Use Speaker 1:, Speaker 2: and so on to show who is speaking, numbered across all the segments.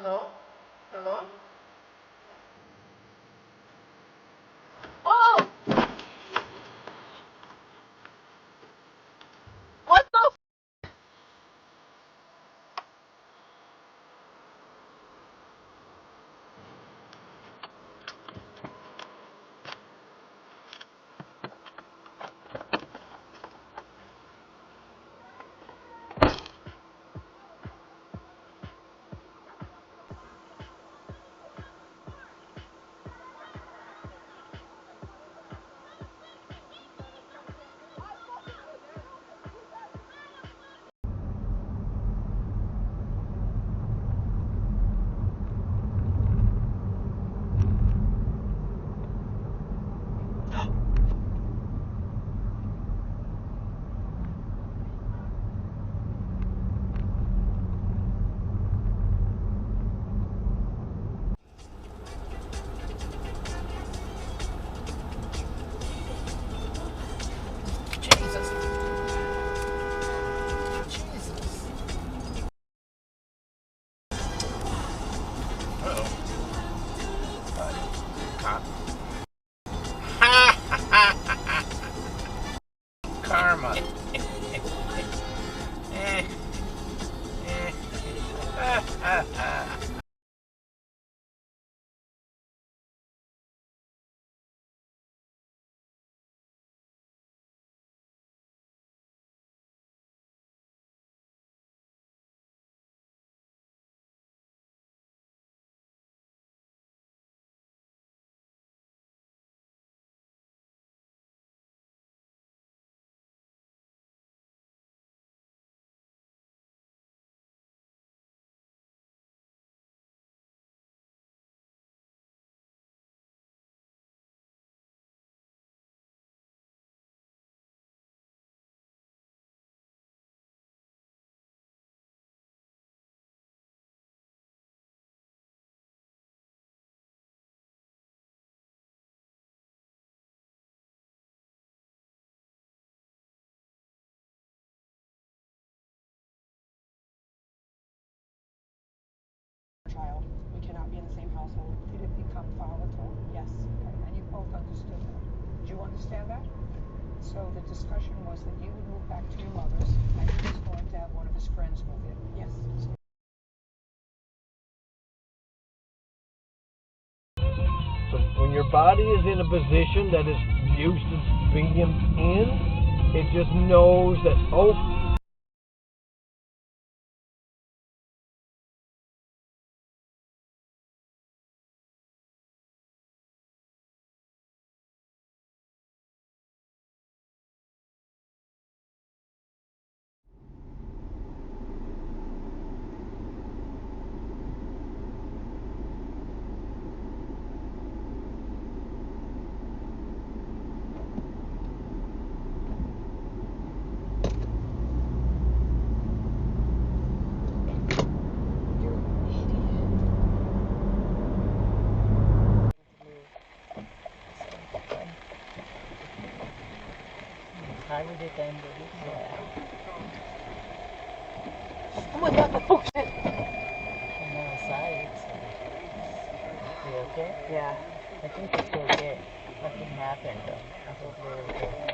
Speaker 1: Hello? Hello? Oh! What the Jesus. Jesus. Uh-oh. Cop. Karma.
Speaker 2: Child, we cannot be in the same household. Did it become volatile? Yes. Okay. And you both understood that. Did you understand that? So the discussion was that you would move back to your mother's and he was going to have one of his friends move in. Yes.
Speaker 3: So when your body is in a position that is used to being in, it just knows that, oh,
Speaker 1: Holiday time, baby.
Speaker 2: Oh my god, oh shit.
Speaker 1: I'm outside. You okay?
Speaker 2: Yeah.
Speaker 1: I think it's okay. Nothing happened. I'm totally okay.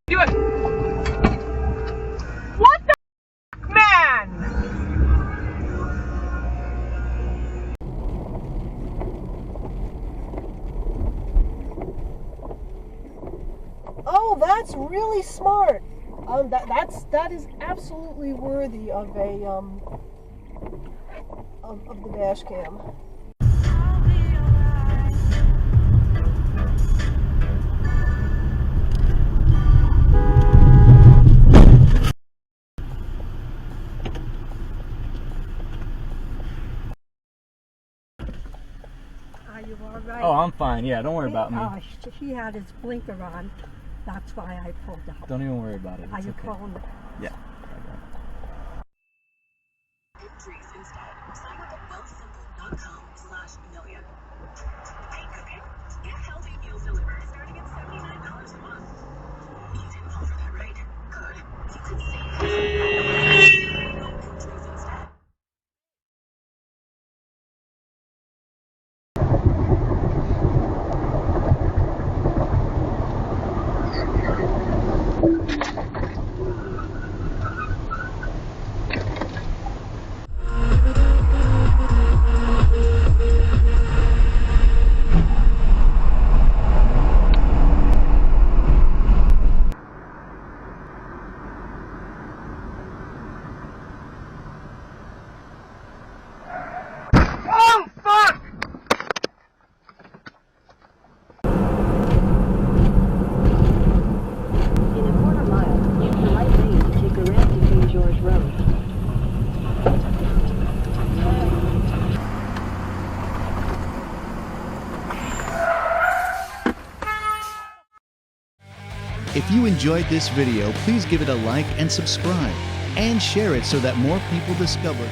Speaker 3: Do it! What the man?
Speaker 2: Oh, that's really smart. That is absolutely worthy of a of the dash cam. Are you all right?
Speaker 4: Oh, I'm fine. Yeah, don't worry about me.
Speaker 2: Oh, he had his blinker on. That's why I pulled out.
Speaker 4: Don't even worry about it.
Speaker 2: Are
Speaker 4: It's
Speaker 2: you
Speaker 4: okay.
Speaker 2: calling?
Speaker 4: Yeah.
Speaker 5: Entries instead. Sign up at wealthsimple.com/million. Hey, cooking. Get healthy meals delivered starting at $79 a month. You didn't fall for that, right? Good. You could save entries instead.
Speaker 3: Oh, fuck!
Speaker 6: In a quarter mile, use the right lane to take the ramp to King George Road.
Speaker 7: If you enjoyed this video, please give it a like and subscribe, and share it so that more people discover it.